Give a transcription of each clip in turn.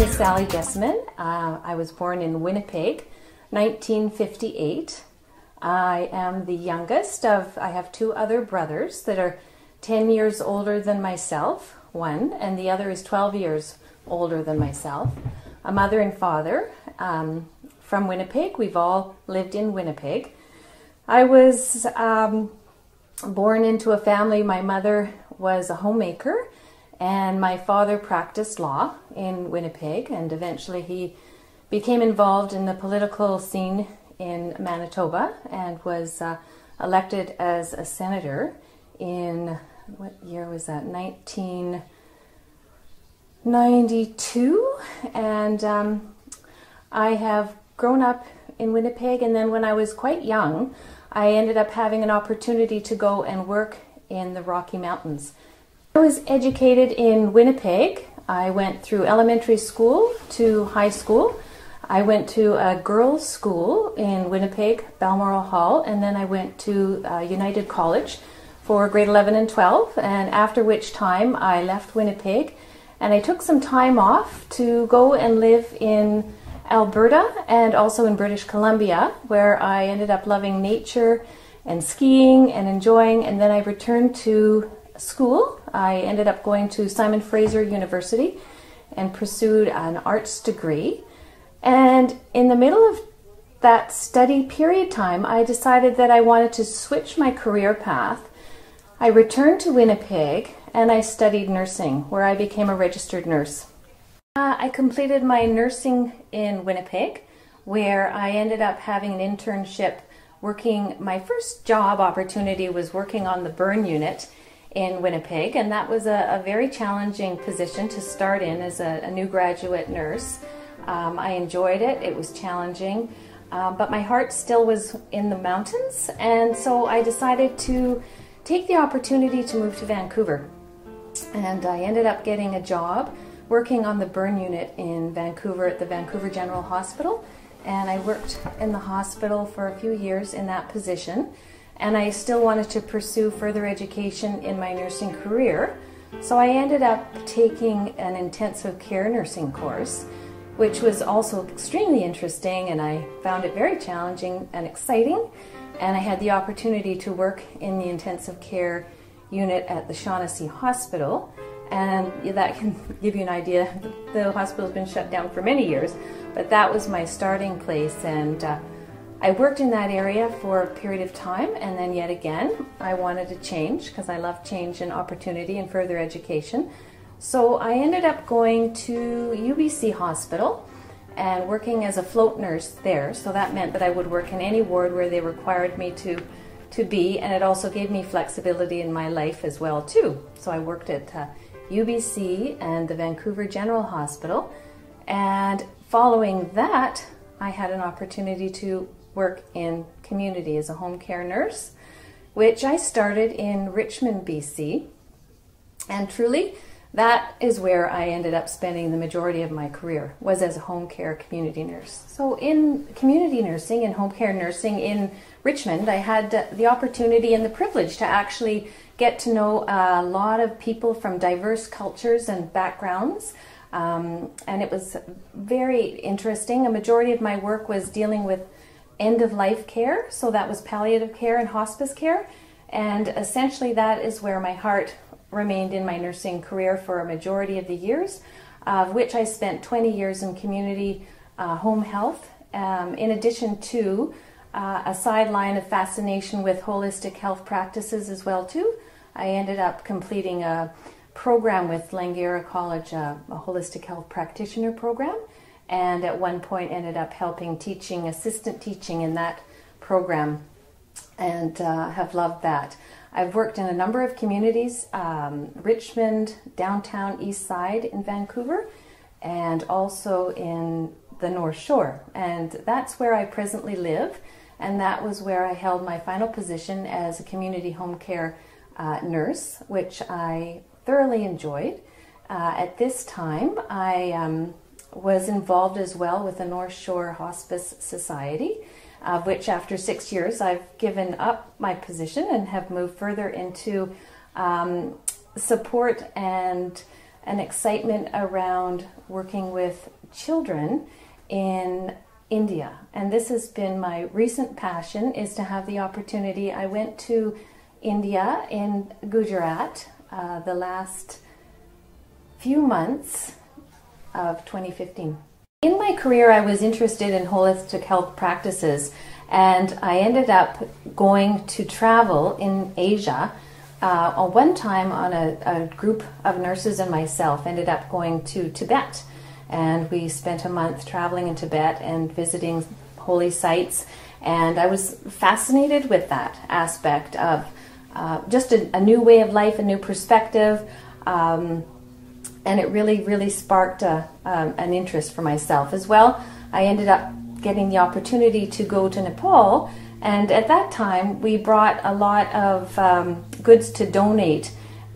is Sally Jessiman. I was born in Winnipeg, 1958. I am the youngest I have two other brothers that are 10 years older than myself, one, and the other is 12 years older than myself. A mother and father from Winnipeg. We've all lived in Winnipeg. I was born into a family. My mother was a homemaker, and my father practiced law in Winnipeg, and eventually he became involved in the political scene in Manitoba and was elected as a senator in, what year was that, 1992. And I have grown up in Winnipeg, and then when I was quite young, I ended up having an opportunity to go and work in the Rocky Mountains. I was educated in Winnipeg. I went through elementary school to high school. I went to a girls' school in Winnipeg, Balmoral Hall, and then I went to United College for grade 11 and 12, and after which time I left Winnipeg and I took some time off to go and live in Alberta and also in British Columbia, where I ended up loving nature and skiing and enjoying, and then I returned to school. I ended up going to Simon Fraser University and pursued an arts degree. And in the middle of that study period time, I decided that I wanted to switch my career path. I returned to Winnipeg and I studied nursing, where I became a registered nurse. I completed my nursing in Winnipeg, where I ended up having an internship working. My first job opportunity was working on the burn unit in Winnipeg, and that was a very challenging position to start in as a new graduate nurse. I enjoyed it. It was challenging, but my heart still was in the mountains, and so I decided to take the opportunity to move to Vancouver. And I ended up getting a job working on the burn unit in Vancouver at the Vancouver General Hospital, and I worked in the hospital for a few years in that position, and I still wanted to pursue further education in my nursing career, so I ended up taking an intensive care nursing course, which was also extremely interesting, and I found it very challenging and exciting, and I had the opportunity to work in the intensive care unit at the Shaughnessy Hospital. And that can give you an idea. The hospital's been shut down for many years, but that was my starting place, and I worked in that area for a period of time, and then yet again I wanted to change because I love change and opportunity and further education. So I ended up going to UBC Hospital and working as a float nurse there. So that meant that I would work in any ward where they required me to be, and it also gave me flexibility in my life as well too. So I worked at UBC and the Vancouver General Hospital, and following that I had an opportunity to work in community as a home care nurse, which I started in Richmond, BC, and truly that is where I ended up spending the majority of my career, was as a home care community nurse. So in community nursing and home care nursing in Richmond, I had the opportunity and the privilege to actually get to know a lot of people from diverse cultures and backgrounds, and it was very interesting. A majority of my work was dealing with end-of-life care, so that was palliative care and hospice care, and essentially that is where my heart remained in my nursing career for a majority of the years, of which I spent 20 years in community home health, in addition to a sideline of fascination with holistic health practices as well too. I ended up completing a program with Langara College, a holistic health practitioner program, and at one point ended up helping assistant teaching in that program, and have loved that. I've worked in a number of communities, Richmond, downtown East Side in Vancouver, and also in the North Shore, and that's where I presently live, and that was where I held my final position as a community home care nurse, which I thoroughly enjoyed. At this time, I was involved as well with the North Shore Hospice Society, which after 6 years I've given up my position and have moved further into support and an excitement around working with children in India. And this has been my recent passion, is to have the opportunity. I went to India in Gujarat the last few months of 2015. In my career, I was interested in holistic health practices, and I ended up going to travel in Asia. One time on a group of nurses and myself ended up going to Tibet, and we spent a month traveling in Tibet and visiting holy sites, and I was fascinated with that aspect of just a new way of life, a new perspective, and it really sparked an interest for myself as well. I ended up getting the opportunity to go to Nepal, and at that time we brought a lot of goods to donate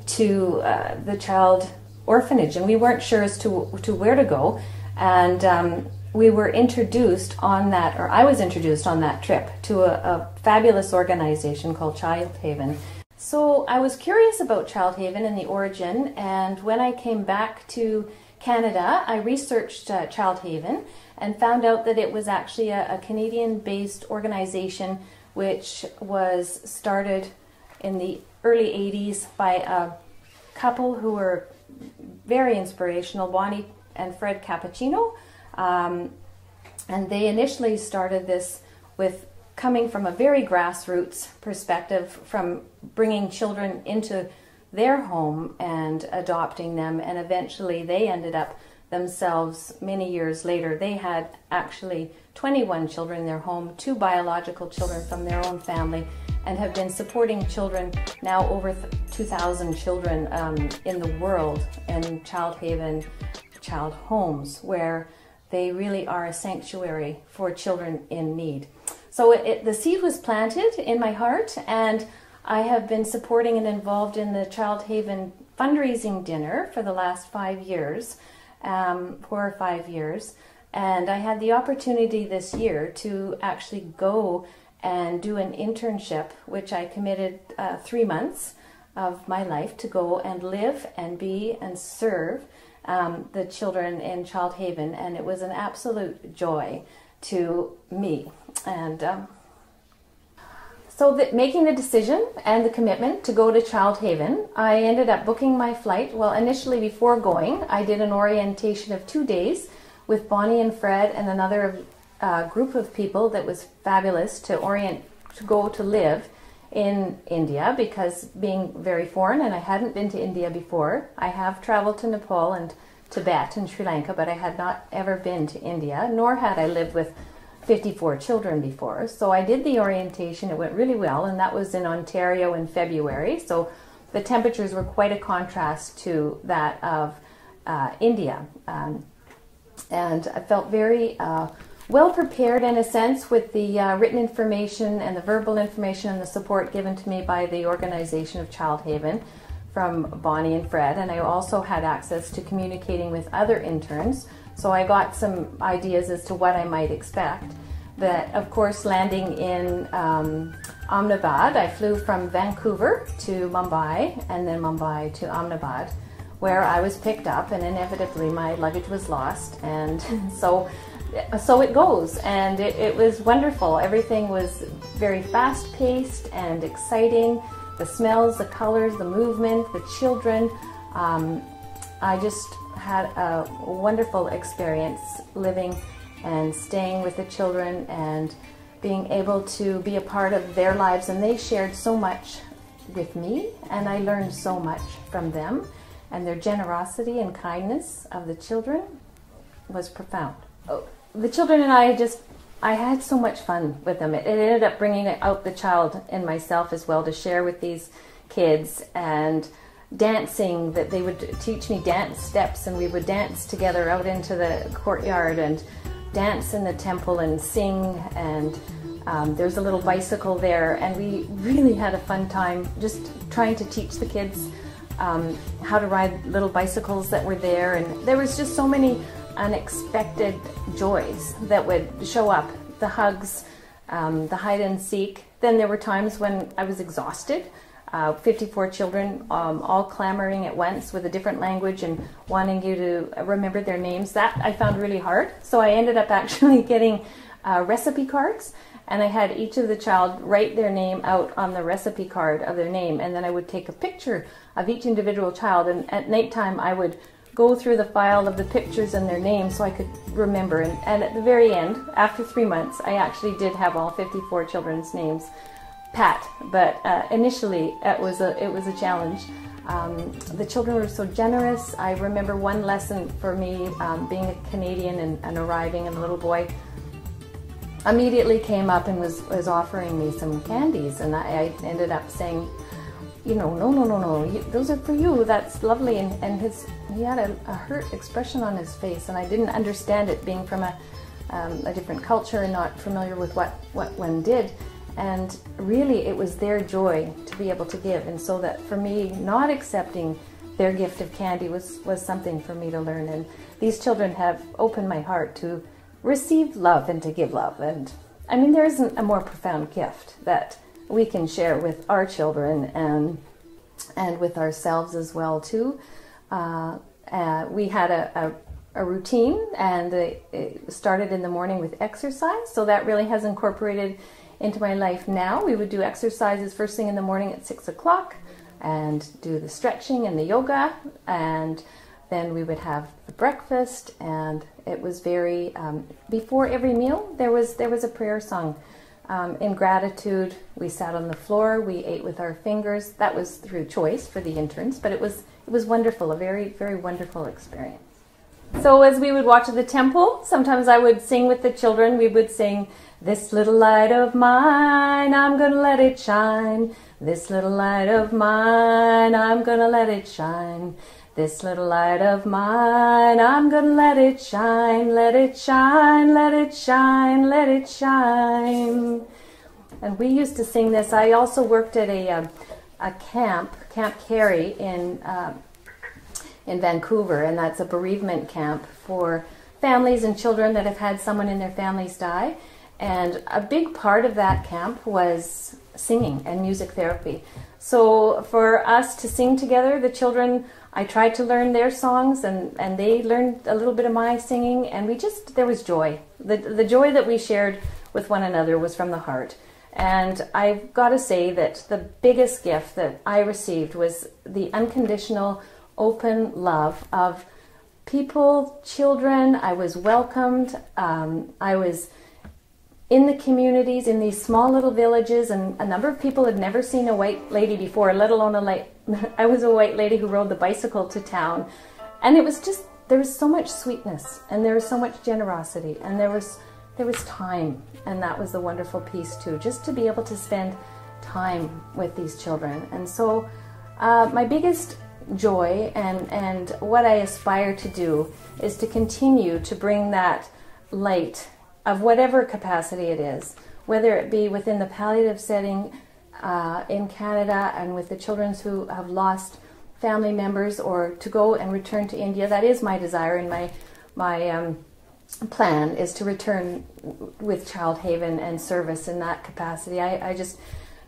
to the child orphanage, and we weren't sure as to where to go, and we were introduced on that, or I was introduced on that trip to a fabulous organization called Child Haven. So I was curious about Child Haven and the origin, and when I came back to Canada, I researched Child Haven and found out that it was actually a Canadian-based organization which was started in the early 80s by a couple who were very inspirational, Bonnie and Fred Cappuccino, and they initially started this with coming from a very grassroots perspective, from bringing children into their home and adopting them, and eventually they ended up themselves, many years later, they had actually 21 children in their home, 2 biological children from their own family, and have been supporting children, now over 2,000 children in the world, in Child Haven, child homes, where they really are a sanctuary for children in need. So the seed was planted in my heart, and I have been supporting and involved in the Child Haven fundraising dinner for the last 5 years, 4 or 5 years, and I had the opportunity this year to actually go and do an internship, which I committed 3 months of my life to go and live and be and serve the children in Child Haven, and it was an absolute joy to me. And so making the decision and the commitment to go to Child Haven, I ended up booking my flight. Well, initially before going, I did an orientation of 2 days with Bonnie and Fred and another group of people that was fabulous to go to live in India, because being very foreign, and I hadn't been to India before. I have traveled to Nepal and Tibet and Sri Lanka, but I had not ever been to India, nor had I lived with 54 children before. So I did the orientation. It went really well, and that was in Ontario in February. So the temperatures were quite a contrast to that of India. And I felt very well prepared in a sense with the written information and the verbal information and the support given to me by the organization of Child Haven from Bonnie and Fred. And I also had access to communicating with other interns, so I got some ideas as to what I might expect. But of course, landing in Ahmedabad, I flew from Vancouver to Mumbai, and then Mumbai to Ahmedabad, where I was picked up, and inevitably my luggage was lost, and so it goes. And it was wonderful. Everything was very fast-paced and exciting. The smells, the colors, the movement, the children. I just had a wonderful experience living and staying with the children and being able to be a part of their lives. And they shared so much with me, and I learned so much from them. And their generosity and kindness of the children was profound. The children and I had so much fun with them. It ended up bringing out the child in myself as well, to share with these kids, and dancing, that they would teach me dance steps, and we would dance together out into the courtyard and dance in the temple and sing, and there's a little bicycle there, and we really had a fun time just trying to teach the kids how to ride little bicycles that were there. And there was just so many unexpected joys that would show up. The hugs, the hide and seek. Then there were times when I was exhausted. 54 children all clamoring at once with a different language and wanting you to remember their names. That I found really hard. So I ended up actually getting recipe cards, and I had each of the child write their name out on the recipe card of their name, and then I would take a picture of each individual child, and at nighttime I would go through the file of the pictures and their names so I could remember. And at the very end, after 3 months, I actually did have all 54 children's names pat, but initially it was a challenge. The children were so generous. I remember one lesson for me, being a Canadian and arriving, and a little boy immediately came up and was offering me some candies, and I ended up saying, you know, no, those are for you, that's lovely. And he had a hurt expression on his face, and I didn't understand it, being from a different culture and not familiar with what one did. And really it was their joy to be able to give, and so that for me, not accepting their gift of candy was something for me to learn. And these children have opened my heart to receive love and to give love. And I mean, there isn't a more profound gift that we can share with our children and with ourselves as well too. We had a routine, and it started in the morning with exercise, so that really has incorporated into my life now. We would do exercises first thing in the morning at 6 o'clock and do the stretching and the yoga, and then we would have the breakfast, and it was very, before every meal there was a prayer sung. In gratitude, we sat on the floor, we ate with our fingers. That was through choice for the interns, but it was wonderful, a very, very wonderful experience. So as we would watch the temple, sometimes I would sing with the children. We would sing, "This little light of mine, I'm gonna let it shine. This little light of mine, I'm gonna let it shine. This little light of mine, I'm gonna let it shine, let it shine, let it shine, let it shine." And we used to sing this. I also worked at a Camp Carey in Vancouver, and that's a bereavement camp for families and children that have had someone in their families die. And a big part of that camp was singing and music therapy. So for us to sing together, the children, I tried to learn their songs, and they learned a little bit of my singing, and there was joy. The joy that we shared with one another was from the heart. And I've got to say that the biggest gift that I received was the unconditional, open love of people, children. I was welcomed. I was in the communities, in these small little villages, and a number of people had never seen a white lady before, let alone I was a white lady who rode the bicycle to town. And it was just, there was so much sweetness, and there was so much generosity, and there was time, and that was the wonderful piece too, just to be able to spend time with these children. And so my biggest joy and what I aspire to do is to continue to bring that light of whatever capacity it is, whether it be within the palliative setting in Canada and with the children who have lost family members, or to go and return to India. That is my desire, and my plan is to return with Child Haven and service in that capacity. I just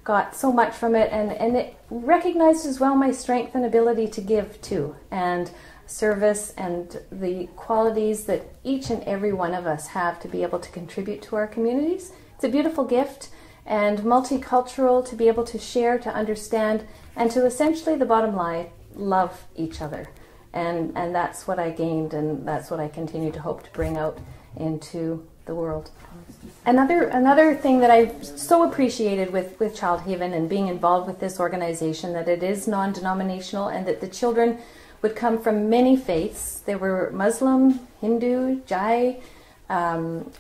got so much from it, and it recognized as well my strength and ability to give too, and service, and the qualities that each and every one of us have to be able to contribute to our communities. It's a beautiful gift, and multicultural, to be able to share, to understand, and to essentially, the bottom line, love each other. And that's what I gained, and that's what I continue to hope to bring out into the world. Another thing that I've so appreciated with Child Haven and being involved with this organization, that it is non-denominational, and that the children would come from many faiths. There were Muslim, Hindu, Jai,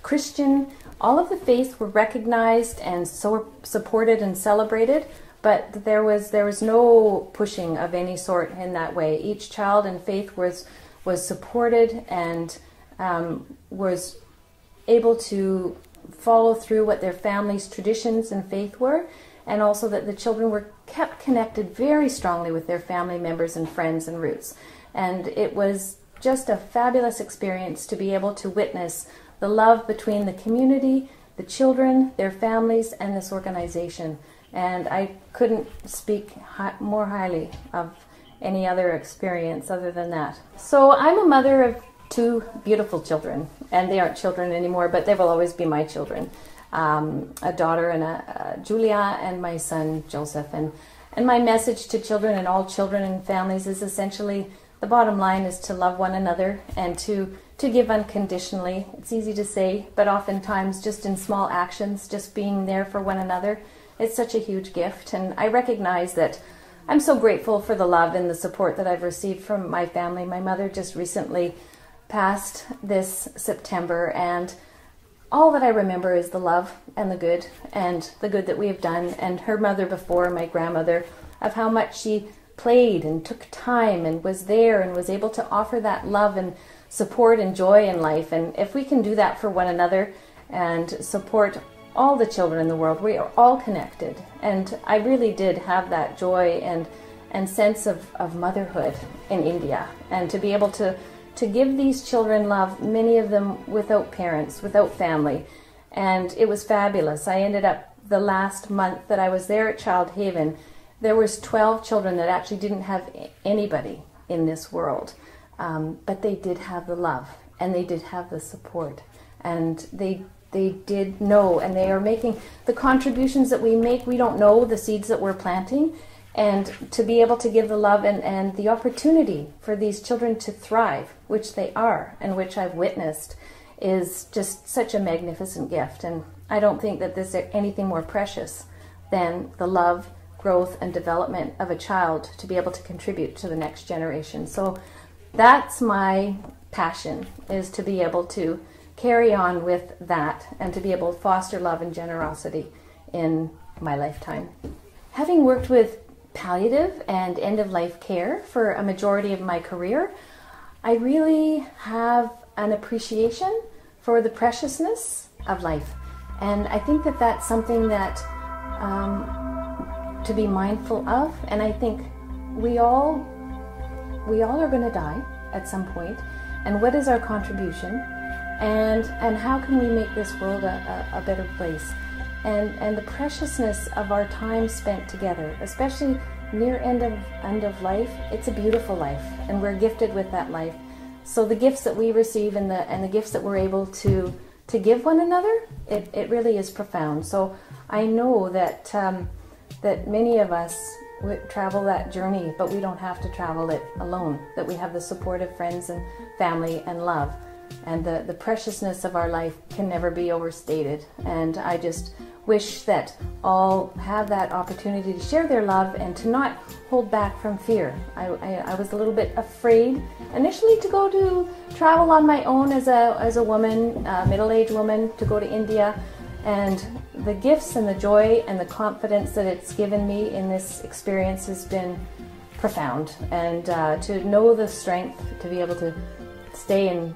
Christian. All of the faiths were recognized and so supported and celebrated, but there was no pushing of any sort in that way. Each child in faith was supported and was able to follow through what their family's traditions and faith were, and also that the children were kept connected very strongly with their family members and friends and roots. And it was just a fabulous experience to be able to witness the love between the community, the children, their families, and this organization. And I couldn't speak more highly of any other experience other than that. So I'm a mother of 2 beautiful children, and they aren't children anymore, but they will always be my children. A daughter and a Julia, and my son Joseph. And my message to children and all children and families is essentially, the bottom line is to love one another and to give unconditionally. It's easy to say, but oftentimes just in small actions, just being there for one another, it's such a huge gift. And I recognize that I'm so grateful for the love and the support that I've received from my family. My mother just recently passed this September, and all that I remember is the love and the good that we have done, and her mother before, my grandmother, of how much she played and took time and was there and was able to offer that love and support and joy in life. And if we can do that for one another and support all the children in the world, we are all connected. And I really did have that joy and sense of motherhood in India, and to be able to give these children love, many of them without parents, without family. And it was fabulous. I ended up, the last month that I was there at Child Haven, there was 12 children that actually didn't have anybody in this world. But they did have the love, and they did have the support, and they did know, and they are making the contributions that we make. We don't know the seeds that we're planting, and to be able to give the love and the opportunity for these children to thrive, which they are, and which I've witnessed, is just such a magnificent gift. And I don't think that there's anything more precious than the love, growth, and development of a child to be able to contribute to the next generation. So that's my passion, is to be able to carry on with that and to be able to foster love and generosity in my lifetime. Having worked with palliative and end-of-life care for a majority of my career, I really have an appreciation for the preciousness of life. And I think that that's something that to be mindful of. And I think we all are going to die at some point. And what is our contribution? And how can we make this world a better place? And the preciousness of our time spent together, especially near end of life. It's a beautiful life, and we're gifted with that life. So the gifts that we receive and the gifts that we're able to give one another, it really is profound. So I know that that many of us would travel that journey, but we don't have to travel it alone. That we have the support of friends and family and love. And the preciousness of our life can never be overstated. And I just wish that all have that opportunity to share their love and to not hold back from fear. I was a little bit afraid initially to go to travel on my own as a woman, a middle-aged woman, to go to India. And the gifts and the joy and the confidence that it's given me in this experience has been profound. And to know the strength to be able to stay in,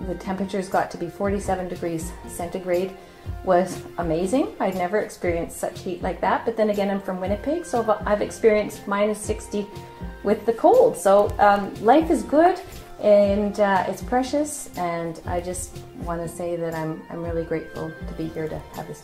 the temperatures got to be 47 degrees centigrade was amazing. I'd never experienced such heat like that, but then again, I'm from Winnipeg, so I've experienced -60 with the cold. So life is good, and it's precious, and I just want to say that I'm really grateful to be here to have this.